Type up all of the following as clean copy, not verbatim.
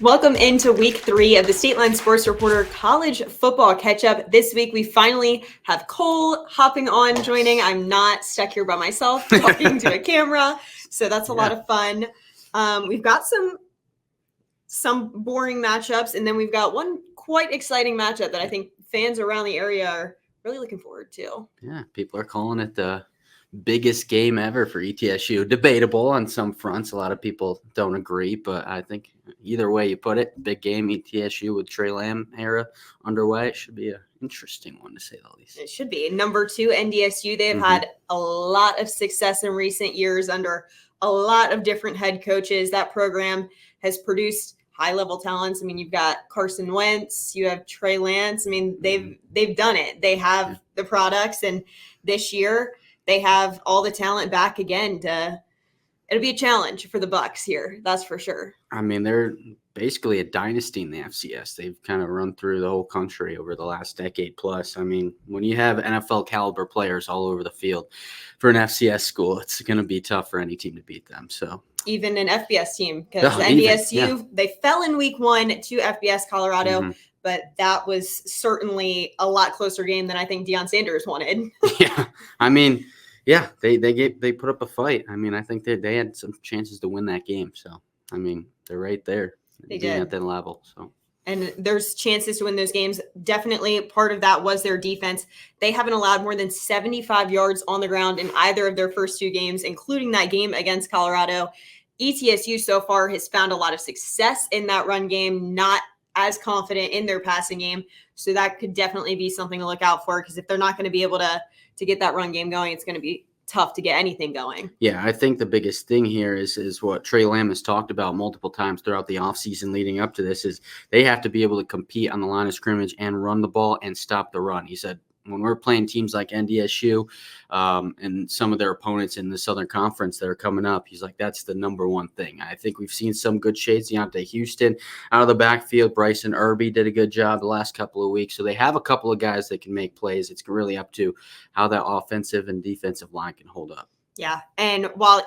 Welcome into week 3 of the Stateline Sports Reporter College Football Catch-Up. This week, we finally have Cole hopping on, joining. I'm not stuck here by myself talking to a camera, so that's a lot of fun. We've got some boring matchups, and then we've got one quite exciting matchup that I think fans around the area are really looking forward to. Yeah, people are calling it the biggest game ever for ETSU. Debatable on some fronts. A lot of people don't agree, but I think either way you put it, big game. ETSU with Trey Lamb era underway. It should be an interesting one, to say the least. It should be. Number 2, NDSU. They've had a lot of success in recent years under a lot of different head coaches. That program has produced high-level talents. I mean, you've got Carson Wentz, you have Trey Lance. I mean, they've done it. They have the products, and this year they have all the talent back again. It'll be a challenge for the Bucks here, that's for sure. I mean, they're basically a dynasty in the FCS. They've kind of run through the whole country over the last decade plus. I mean, when you have NFL caliber players all over the field for an FCS school, it's going to be tough for any team to beat them. So even an FBS team, because NDSU, they fell in week 1 to FBS Colorado, but that was certainly a lot closer game than I think Deion Sanders wanted. Yeah, I mean, yeah, they put up a fight. I mean, I think they had some chances to win that game. So, I mean, they're right there. They did at that level. So, and there's chances to win those games. Definitely part of that was their defense. They haven't allowed more than 75 yards on the ground in either of their first 2 games, including that game against Colorado. ETSU so far has found a lot of success in that run game, not as confident in their passing game. So that could definitely be something to look out for, because if they're not going to be able to get that run game going, it's going to be tough to get anything going. Yeah, I think the biggest thing here is what Trey Lamb has talked about multiple times throughout the offseason leading up to this, is they have to be able to compete on the line of scrimmage and run the ball and stop the run. He said, when we're playing teams like NDSU and some of their opponents in the Southern Conference that are coming up, he's like, that's the number one thing. I think we've seen some good shades. Deontay Houston out of the backfield. Bryson Irby did a good job the last couple of weeks. So they have a couple of guys that can make plays. It's really up to how that offensive and defensive line can hold up. Yeah, and while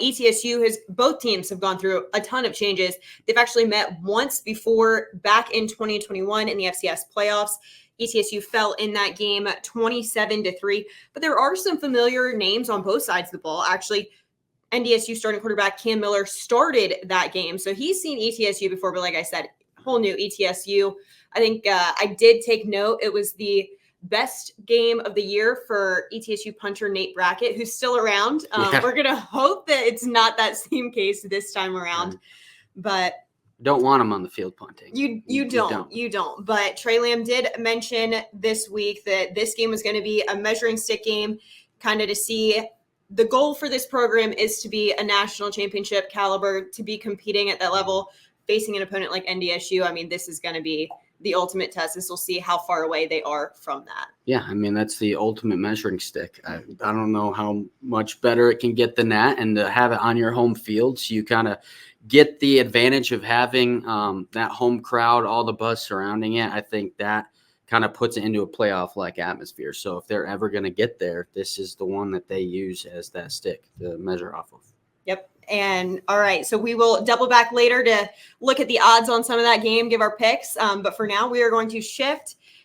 both teams have gone through a ton of changes, they've actually met once before back in 2021 in the FCS playoffs. ETSU fell in that game 27-3, but there are some familiar names on both sides of the ball. Actually, NDSU starting quarterback Cam Miller started that game, so he's seen ETSU before, but like I said, whole new ETSU. I think I did take note. It was the best game of the year for ETSU punter Nate Brackett, who's still around. We're going to hope that it's not that same case this time around, but don't want him on the field punting. You don't. But Trey Lamb did mention this week that this game was going to be a measuring stick game, kind of to see the goal for this program is to be a national championship caliber, to be competing at that level, facing an opponent like NDSU. I mean, this is going to be the ultimate test. This will see how far away they are from that. Yeah, I mean, that's the ultimate measuring stick. I don't know how much better it can get than that, and to have it on your home field, so you kind of get the advantage of having that home crowd, all the buzz surrounding it. I think that kind of puts it into a playoff-like atmosphere. So if they're ever going to get there, this is the one that they use as that stick to measure off of. Yep. And all right, so we will double back later to look at the odds on some of that game, give our picks. But for now, we are going to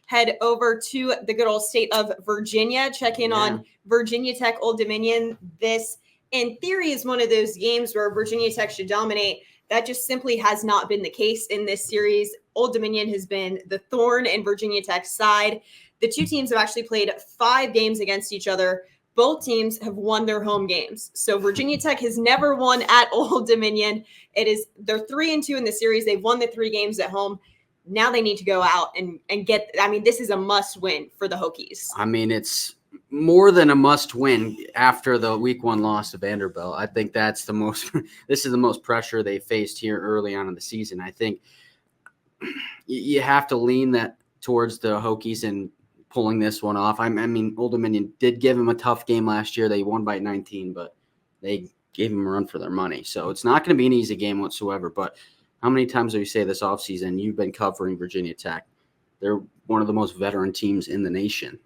head over to the good old state of Virginia, check in on Virginia Tech, Old Dominion. This, in theory, is one of those games where Virginia Tech should dominate. That just simply has not been the case in this series. Old Dominion has been the thorn in Virginia Tech's side. The two teams have actually played 5 games against each other. Both teams have won their home games. So Virginia Tech has never won at Old Dominion. They're 3-2 in the series. They've won the 3 games at home. Now they need to go out and get, I mean, this is a must win for the Hokies. I mean, it's more than a must win after the week 1 loss to Vanderbilt. I think this is the most pressure they faced here early on in the season. I think you have to lean that towards the Hokies and pulling this one off. I mean, Old Dominion did give them a tough game last year. They won by 19, but they gave them a run for their money. So it's not going to be an easy game whatsoever. But how many times do we say this offseason, you've been covering Virginia Tech? They're one of the most veteran teams in the nation.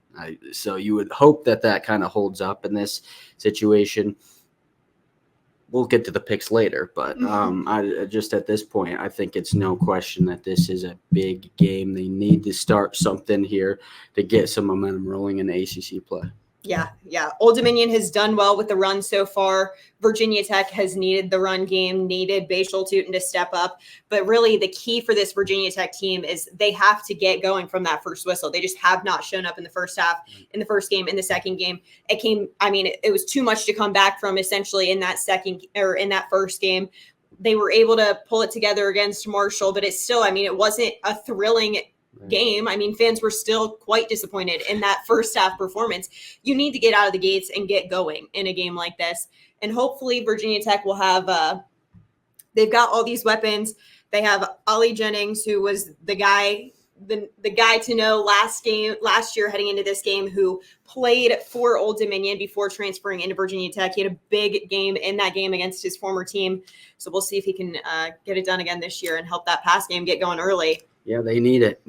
So you would hope that kind of holds up in this situation. we'll get to the picks later, but I just at this point, I think it's no question that this is a big game. They need to start something here to get some momentum rolling in the ACC play. Yeah. Old Dominion has done well with the run so far. Virginia Tech has needed the run game, needed Bashal Tutin to step up. But really the key for this Virginia Tech team is they have to get going from that first whistle. They just have not shown up in the first half, in the first game, in the second game. It was too much to come back from essentially in that first game. They were able to pull it together against Marshall, but it's still, it wasn't a thrilling game. Fans were still quite disappointed in that first half performance. You need to get out of the gates and get going in a game like this. And hopefully Virginia Tech will have, they've got all these weapons. They have Ollie Jennings, who was the guy to know last year heading into this game, who played for Old Dominion before transferring into Virginia Tech. He had a big game in that game against his former team. So we'll see if he can get it done again this year and help that pass game get going early. Yeah, they need it.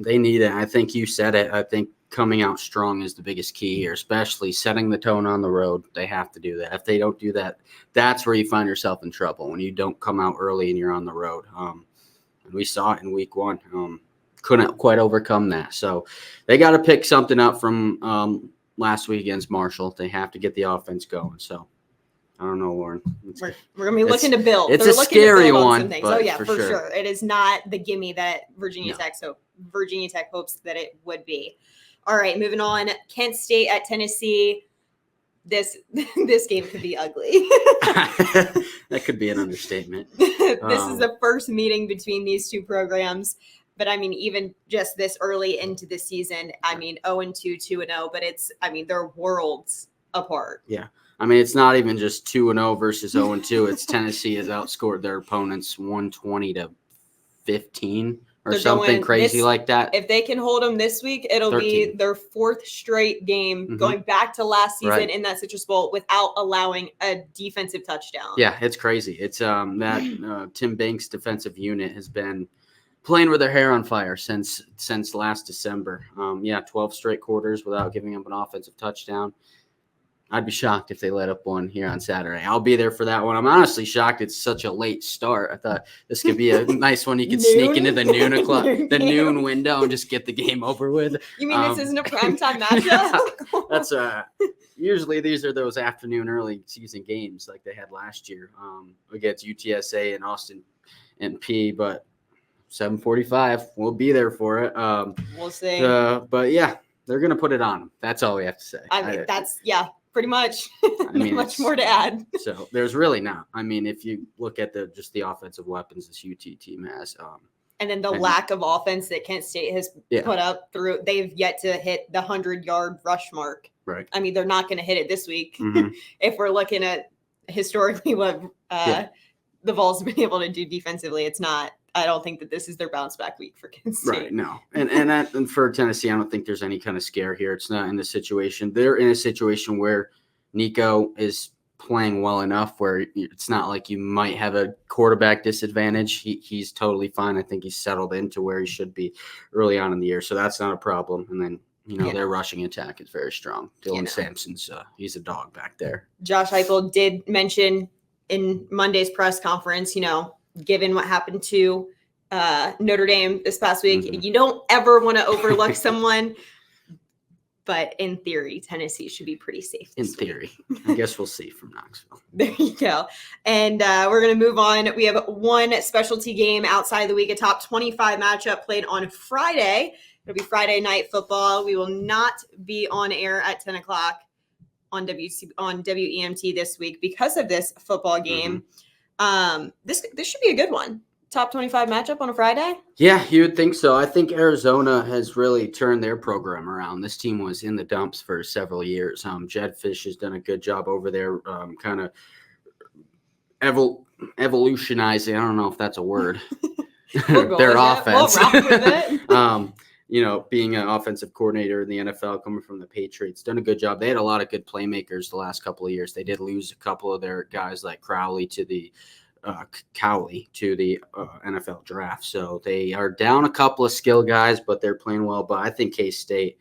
I think you said it. I think coming out strong is the biggest key here, especially setting the tone on the road. They have to do that. If they don't do that, that's where you find yourself in trouble, when you don't come out early and you're on the road. And we saw it in week one. Couldn't quite overcome that. So they got to pick something up from last week against Marshall. They have to get the offense going. So I don't know, Lauren. We're going to be looking to build. It's a scary one. Oh, yeah, for sure. It is not the gimme that Virginia Tech hopes that it would be. All right, moving on. Kent State at Tennessee. This game could be ugly. That could be an understatement. This is the first meeting between these two programs. But even just this early into the season, 0-2, 2-0, but they're worlds apart. Yeah. It's not even just 2-0 versus 0-2. It's Tennessee has outscored their opponents 120-15 or something crazy like that. If they can hold them this week, it'll 13. Be their fourth straight game going back to last season in that Citrus Bowl without allowing a defensive touchdown. Yeah, it's crazy. It's that Tim Banks defensive unit has been playing with their hair on fire since last December. 12 straight quarters without giving up an offensive touchdown. I'd be shocked if they let up one here on Saturday. I'll be there for that one. I'm honestly shocked it's such a late start. I thought this could be a nice one. You could sneak into the noon o'clock, the noon window, and just get the game over with. You mean this isn't a primetime matchup? That's usually these are those afternoon early season games like they had last year against UTSA and Austin and P. But 7:45, we'll be there for it. We'll see. But yeah, they're gonna put it on them. That's all we have to say. Pretty much. Much more to add. So there's really not. If you look at the offensive weapons this UT team has, and then the lack of offense that Kent State has put up through, they've yet to hit the 100-yard rush mark. Right. They're not going to hit it this week. If we're looking at historically what the Vols have been able to do defensively, it's not. I don't think that this is their bounce back week for Kent State. Right, no. And for Tennessee, I don't think there's any kind of scare here. It's not in the situation. They're in a situation where Nico is playing well enough where it's not like you might have a quarterback disadvantage. He's totally fine. I think he's settled into where he should be early on in the year. So that's not a problem. And then, their rushing attack is very strong. Dylan Sampson's he's a dog back there. Josh Heupel did mention in Monday's press conference, given what happened to Notre Dame this past week, you don't ever want to overlook someone. But in theory, Tennessee should be pretty safe. In theory. I guess we'll see from Knoxville. There you go. And we're going to move on. We have one specialty game outside the week, a top 25 matchup played on Friday. It'll be Friday Night Football. We will not be on air at 10 o'clock on WEMT this week because of this football game. This should be a good one. Top 25 matchup on a Friday? Yeah, you would think so. I think Arizona has really turned their program around. This team was in the dumps for several years. Jed Fish has done a good job over there, kind of evolutionizing. I don't know if that's a word. Their offense. We'll rock with it. Being an offensive coordinator in the NFL, coming from the Patriots, done a good job. They had a lot of good playmakers the last couple of years. They did lose a couple of their guys like Cowley to the NFL draft. So they are down a couple of skill guys, but they're playing well. But I think K-State,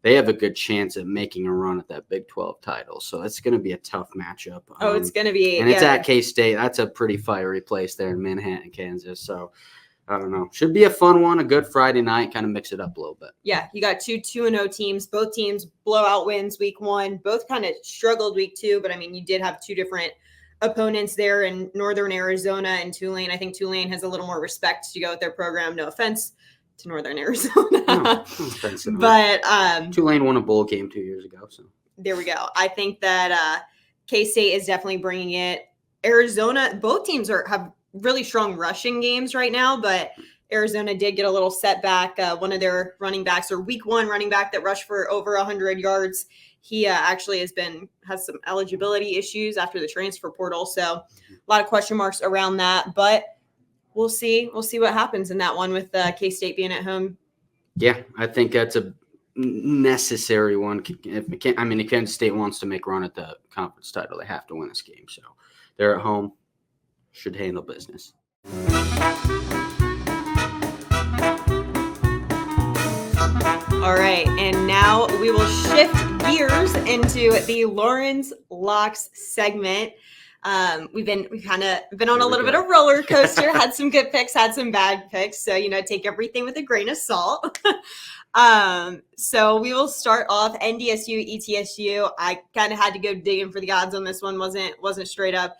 they have a good chance at making a run at that Big 12 title. So it's going to be a tough matchup. It's going to be. And it's at K-State. That's a pretty fiery place there in Manhattan, Kansas. So I don't know. Should be a fun one, a good Friday night, kind of mix it up a little bit. Yeah, you got 2-2-0 teams. Both teams blowout wins week 1. Both kind of struggled week 2, but I mean, you did have 2 different opponents there in Northern Arizona and Tulane. I think Tulane has a little more respect to go with their program. No offense to Northern Arizona. No offense at all. But Tulane won a bowl game 2 years ago. So there we go. I think that K-State is definitely bringing it. Arizona, both teams have really strong rushing games right now, but Arizona did get a little setback. One of their running backs, or week 1 running back that rushed for over 100 yards, he actually has some eligibility issues after the transfer portal. So a lot of question marks around that, but we'll see. We'll see what happens in that one with K-State being at home. Yeah, I think that's a necessary one. If Kansas State wants to make a run at the conference title, they have to win this game. So they're at home. Should handle business. All right, and now we will shift gears into the Lauren's Locks segment. We've kind of been on a little bit of roller coaster, had some good picks, had some bad picks. So, take everything with a grain of salt. So we will start off NDSU, ETSU. I kind of had to go digging for the odds on this one. Wasn't straight up.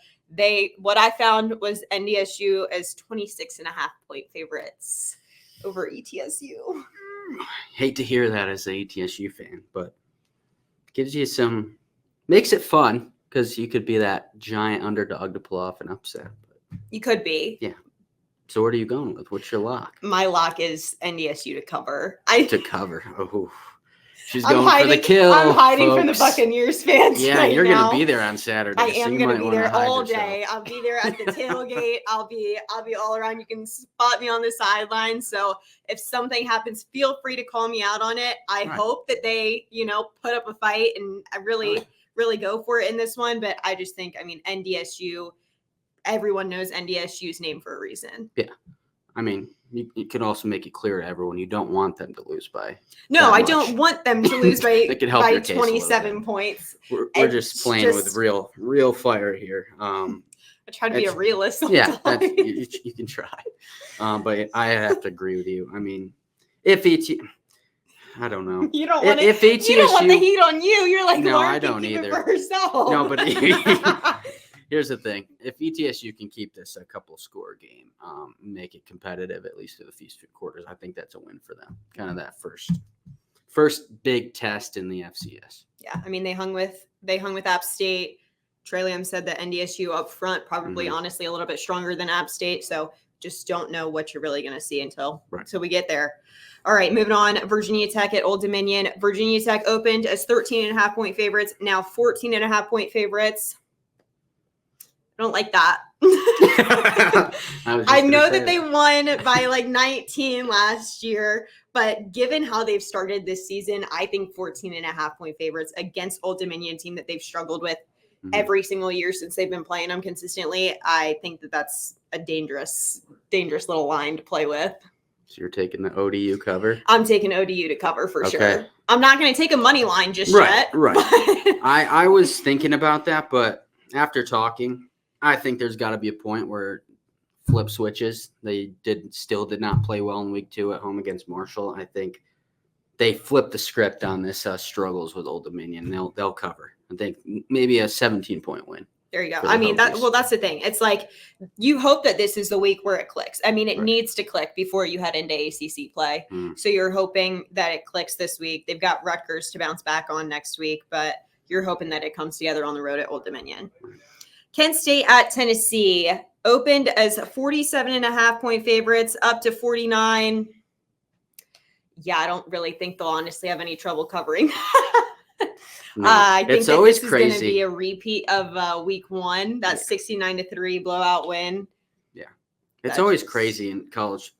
What I found was NDSU as 26.5-point favorites over ETSU. Hate to hear that as an ETSU fan, but gives you makes it fun because you could be that giant underdog to pull off an upset. You could be. Yeah. So what are you going with? What's your lock? My lock is NDSU to cover. To cover. Oh. She's I'm going hiding, for the kill. I'm hiding folks. from the Buccaneers fans. Yeah, right you're now. going to be there on Saturday. I am going to be there all day. Yourself. I'll be there at the tailgate. I'll be all around. You can spot me on the sideline. So if something happens, feel free to call me out on it. I hope that they, put up a fight and I really go for it in this one. But I just think, NDSU, everyone knows NDSU's name for a reason. Yeah. You can also make it clear to everyone you don't want them to lose by. No, I don't want them to lose by 27 points. We're just playing with real fire here. I try to be a realist. Yeah, you can try. But I have to agree with you. If I don't know. You don't want ETSU, you don't want the heat on you. You're like, no, Lauren, I don't either. For herself. No, but here's the thing. If ETSU can keep this a couple score game, make it competitive at least to the few quarters, I think that's a win for them. Kind of that first big test in the FCS. Yeah, they hung with App State. Trey Lamb said that NDSU up front probably honestly a little bit stronger than App State, so just don't know what you're really going to see until we get there. All right, moving on. Virginia Tech at Old Dominion. Virginia Tech opened as 13.5-point favorites, now 14.5-point favorites. I don't like that. I know that they won by 19 last year, but given how they've started this season, I think 14.5-point favorites against Old Dominion team that they've struggled with every single year since they've been playing them consistently. I think that that's a dangerous little line to play with. So you're taking the ODU cover? I'm taking ODU to cover for sure. I'm not going to take a money line just yet. Right. I was thinking about that, but after talking, I think there's got to be a point where flip switches. They still did not play well in week 2 at home against Marshall. I think they flipped the script on this struggles with Old Dominion. They'll cover. I think maybe a 17-point win. There you go. That's the thing. It's like you hope that this is the week where it clicks. It needs to click before you head into ACC play. So you're hoping that it clicks this week. They've got Rutgers to bounce back on next week, but you're hoping that it comes together on the road at Old Dominion. Kent State at Tennessee opened as 47.5-point favorites up to 49. Yeah, I don't really think they'll honestly have any trouble covering. No, I think it's always this crazy. is going to be a repeat of week 1. That 69-3 blowout win. Yeah, it's always crazy in college.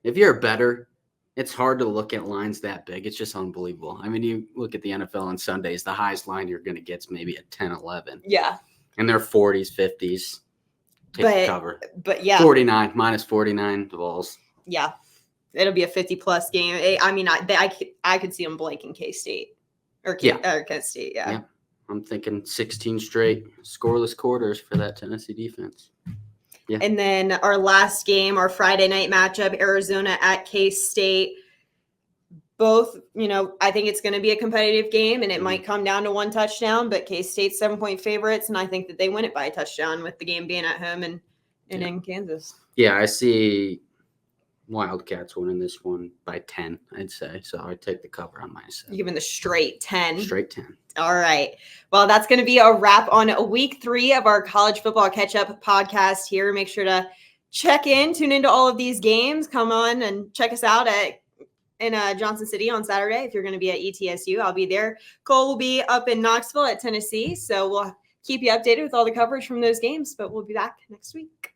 If you're better, it's hard to look at lines that big. It's just unbelievable. You look at the NFL on Sundays, the highest line you're going to get is maybe a 10-11. Yeah. And they're 40s, 50s. Take the cover. But yeah. 49, minus 49 to balls. Yeah. It'll be a 50-plus game. I mean, I could see them blanking K-State or Kent State. Yeah. I'm thinking 16 straight scoreless quarters for that Tennessee defense. Yeah. And then our last game, our Friday night matchup, Arizona at K-State. Both, I think it's going to be a competitive game, and it might come down to one touchdown, but K-State's 7-point favorites, and I think that they win it by a touchdown with the game being at home and in Kansas. Yeah, I see Wildcats winning this one by 10, I'd say. So I'd take the cover on myself. You're giving the straight 10. Straight 10. All right. Well, that's going to be a wrap on week 3 of our college football catch-up podcast here. Make sure to tune into all of these games. Come on and check us out in Johnson City on Saturday. If you're going to be at ETSU, I'll be there. Cole will be up in Knoxville at Tennessee. So we'll keep you updated with all the coverage from those games, but we'll be back next week.